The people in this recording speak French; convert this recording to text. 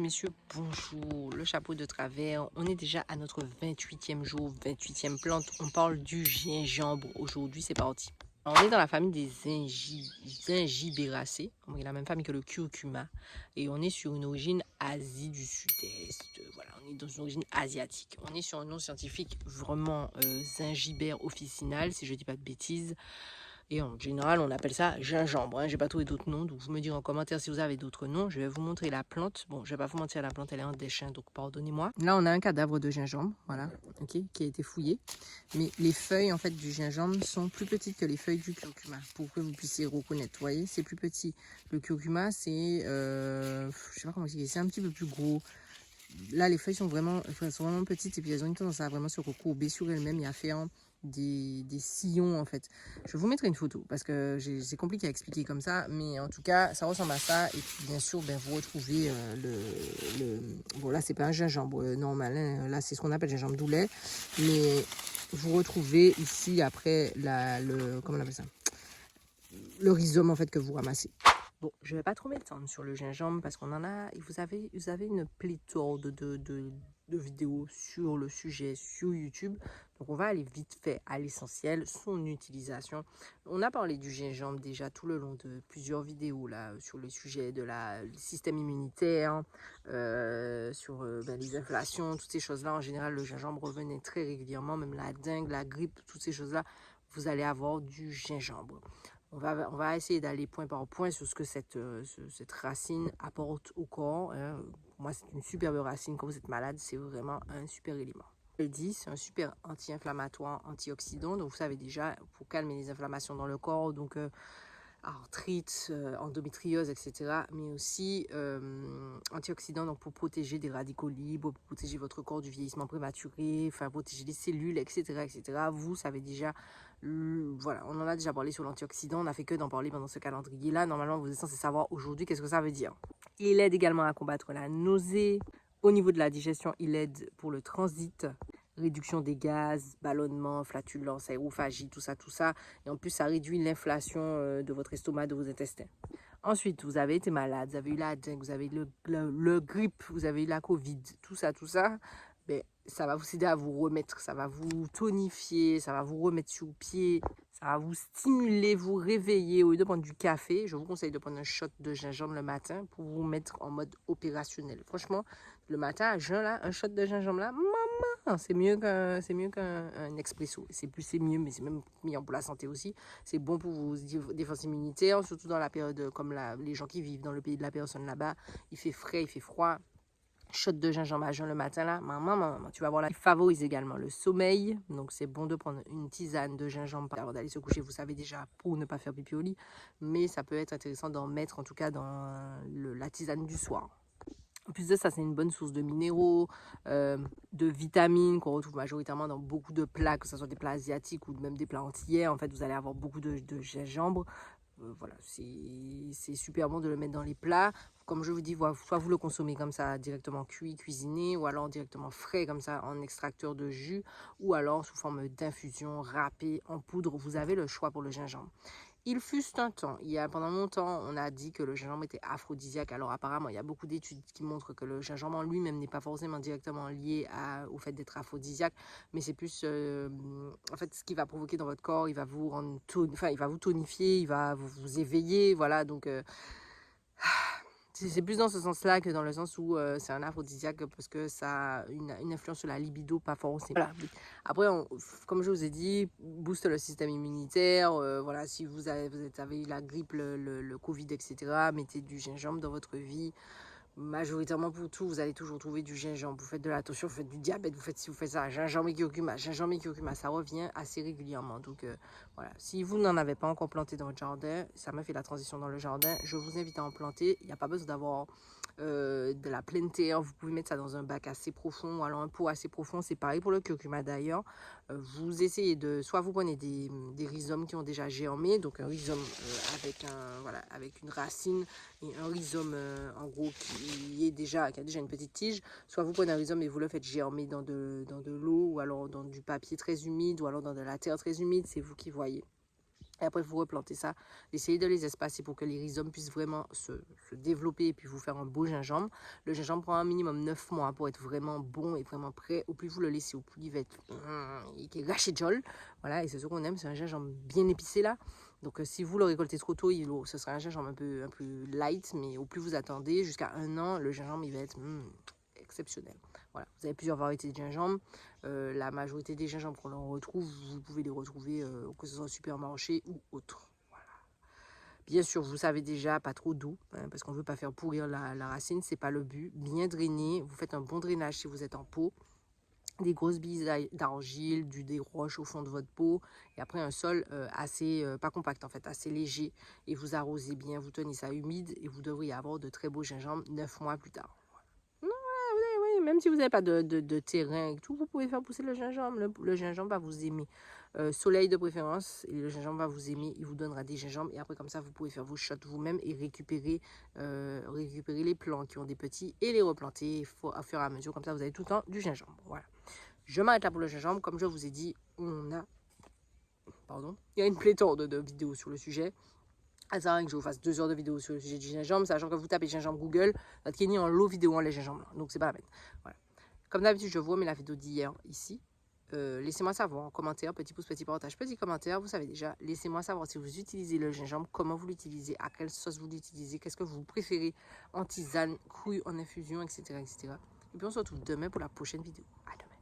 messieurs, bonjour, le chapeau de travers. On est déjà à notre 28e jour, 28e plante. On parle du gingembre. Aujourd'hui, c'est parti. Alors, on est dans la famille des Zingiberaceae, la même famille que le curcuma. Et on est sur une origine Asie du Sud-Est. Voilà, on est dans une origine asiatique. On est sur un nom scientifique vraiment Zingiber officinal, si je ne dis pas de bêtises. Et en général, on appelle ça gingembre. Hein. Je n'ai pas trouvé d'autres noms, donc vous me direz en commentaire si vous avez d'autres noms. Je vais vous montrer la plante. Bon, je ne vais pas vous mentir, la plante, elle est en déchin, donc pardonnez-moi. Là, on a un cadavre de gingembre, voilà, ok, qui a été fouillé. Mais les feuilles, en fait, du gingembre sont plus petites que les feuilles du curcuma, pour que vous puissiez reconnaître. Vous voyez, c'est plus petit. Le curcuma, c'est, je sais pas comment expliquer, c'est un petit peu plus gros. Là, les feuilles sont vraiment petites et puis elles ont une tendance à vraiment se recourber sur elles-mêmes et à faire des sillons en fait. Je vous mettrai une photo parce que c'est compliqué à expliquer comme ça, mais en tout cas, ça ressemble à ça. Et puis bien sûr, ben, vous retrouvez bon là, c'est pas un gingembre normal, hein. Là, c'est ce qu'on appelle gingembre doulet, mais vous retrouvez ici après comment on appelle ça, le rhizome en fait que vous ramassez. Bon, je ne vais pas trop m'étendre sur le gingembre parce qu'on en a, vous avez une pléthore de vidéos sur le sujet sur YouTube. Donc, on va aller vite fait à l'essentiel, son utilisation. On a parlé du gingembre déjà tout le long de plusieurs vidéos là, sur le sujet du système immunitaire, sur les inflations, toutes ces choses-là. En général, le gingembre revenait très régulièrement, même la dengue, la grippe, toutes ces choses-là, vous allez avoir du gingembre. On va essayer d'aller point par point sur ce que cette racine apporte au corps. Hein. Pour moi, c'est une superbe racine. Quand vous êtes malade, c'est vraiment un super élément. Je le dis, c'est un super anti-inflammatoire, antioxydant. Donc, vous savez déjà, pour calmer les inflammations dans le corps, donc arthrite, endométriose, etc. Mais aussi antioxydant donc pour protéger des radicaux libres, pour protéger votre corps du vieillissement prématuré, enfin protéger les cellules, etc. etc. Vous savez déjà, voilà, on en a déjà parlé sur l'antioxydant, on n'a fait que d'en parler pendant ce calendrier-là. Normalement, vous êtes censé savoir aujourd'hui qu'est-ce que ça veut dire. Il aide également à combattre la nausée. Au niveau de la digestion, il aide pour le transit, réduction des gaz, ballonnement, flatulence, aérophagie, tout ça. Et en plus, ça réduit l'inflation de votre estomac, de vos intestins. Ensuite, vous avez été malade, vous avez eu la dengue, vous avez eu le grippe, vous avez eu la Covid, tout ça. Ben, ça va vous aider à vous remettre, ça va vous tonifier, ça va vous remettre sur pied, ça va vous stimuler, vous réveiller. Au lieu de prendre du café, je vous conseille de prendre un shot de gingembre le matin pour vous mettre en mode opérationnel. Franchement, le matin à jeun, là, un shot de gingembre là, maman, c'est mieux qu'un expresso. C'est mieux, mais c'est même meilleur pour la santé aussi. C'est bon pour vos défenses immunitaires, surtout dans la période comme les gens qui vivent dans le pays de la personne là-bas. Il fait frais, il fait froid. Shot de gingembre à jeun le matin là, maman, tu vas voir là. Il favorise également le sommeil, donc c'est bon de prendre une tisane de gingembre avant d'aller se coucher, vous savez déjà, pour ne pas faire pipi au lit, mais ça peut être intéressant d'en mettre en tout cas dans la tisane du soir. En plus de ça, c'est une bonne source de minéraux, de vitamines qu'on retrouve majoritairement dans beaucoup de plats, que ce soit des plats asiatiques ou même des plats antillais. En fait, vous allez avoir beaucoup de gingembre. Voilà, c'est super bon de le mettre dans les plats. Comme je vous dis, soit vous le consommez comme ça directement cuit, cuisiné, ou alors directement frais comme ça en extracteur de jus, ou alors sous forme d'infusion, râpé en poudre. Vous avez le choix pour le gingembre. Il fut un temps, pendant longtemps, on a dit que le gingembre était aphrodisiaque. Alors apparemment, il y a beaucoup d'études qui montrent que le gingembre en lui-même n'est pas forcément directement lié au fait d'être aphrodisiaque, mais c'est plus, en fait, ce qui va provoquer dans votre corps. Il va vous rendre, il va vous tonifier, il va vous éveiller, voilà. Donc c'est plus dans ce sens-là que dans le sens où c'est un aphrodisiaque parce que ça a une influence sur la libido, pas forcément. Voilà. Après, comme je vous ai dit, booste le système immunitaire. Voilà, si vous avez eu la grippe, le Covid, etc., mettez du gingembre dans votre vie. Majoritairement pour tout, vous allez toujours trouver du gingembre. Vous faites de la tension, vous faites du diabète, si vous faites ça, gingembre et curcuma, ça revient assez régulièrement. Donc voilà, si vous n'en avez pas encore planté dans votre jardin, ça m'a fait la transition dans le jardin, je vous invite à en planter. Il n'y a pas besoin d'avoir de la pleine terre. Vous pouvez mettre ça dans un bac assez profond ou alors un pot assez profond. C'est pareil pour le curcuma d'ailleurs. Vous essayez soit vous prenez des rhizomes qui ont déjà germé, donc un rhizome avec une racine et un rhizome en gros qui a déjà une petite tige, soit vous prenez un rhizome et vous le faites germer dans de l'eau ou alors dans du papier très humide ou alors dans de la terre très humide, c'est vous qui voyez. Et après, vous replantez ça. Essayez de les espacer pour que les rhizomes puissent vraiment se développer et puis vous faire un beau gingembre. Le gingembre prend un minimum 9 mois pour être vraiment bon et vraiment prêt. Au plus vous le laissez, au plus il va être il est gâché de jol. Voilà, et c'est ce qu'on aime, c'est un gingembre bien épicé là. Donc si vous le récoltez trop tôt, ce sera un gingembre un peu light, mais au plus vous attendez, jusqu'à 1 an, le gingembre il va être exceptionnel. Voilà, vous avez plusieurs variétés de gingembre. La majorité des gingembres qu'on retrouve, vous pouvez les retrouver que ce soit au supermarché ou autre. Voilà. Bien sûr, vous savez déjà, pas trop d'eau, hein, parce qu'on ne veut pas faire pourrir la racine, c'est pas le but. Bien drainer, vous faites un bon drainage si vous êtes en pot. Des grosses billes d'argile, des roches au fond de votre pot, et après un sol assez, pas compact en fait, assez léger, et vous arrosez bien, vous tenez ça humide, et vous devriez avoir de très beaux gingembres 9 mois plus tard. Oui, même si vous n'avez pas de terrain et tout, vous pouvez faire pousser le gingembre. Le gingembre va vous aimer. Soleil de préférence, et le gingembre va vous aimer, il vous donnera des gingembres. Et après, comme ça, vous pouvez faire vos shots vous-même et récupérer les plants qui ont des petits et les replanter au fur et à mesure. Comme ça, vous avez tout le temps du gingembre. Voilà. Je m'arrête là pour le gingembre. Comme je vous ai dit, il y a une pléthore de vidéos sur le sujet. À ça, que je vous fasse 2 heures de vidéo sur le sujet du gingembre, sachant que vous tapez gingembre Google, votre Kenny en lot vidéo en les gingembre. Donc c'est pas la peine. Voilà. Comme d'habitude, je vous remets la vidéo d'hier ici. Laissez-moi savoir en commentaire, petit pouce, petit partage, petit commentaire. Vous savez déjà, laissez-moi savoir si vous utilisez le gingembre, comment vous l'utilisez, à quelle sauce vous l'utilisez, qu'est-ce que vous préférez en tisane, crue, en infusion, etc., etc. Et puis on se retrouve demain pour la prochaine vidéo. À demain.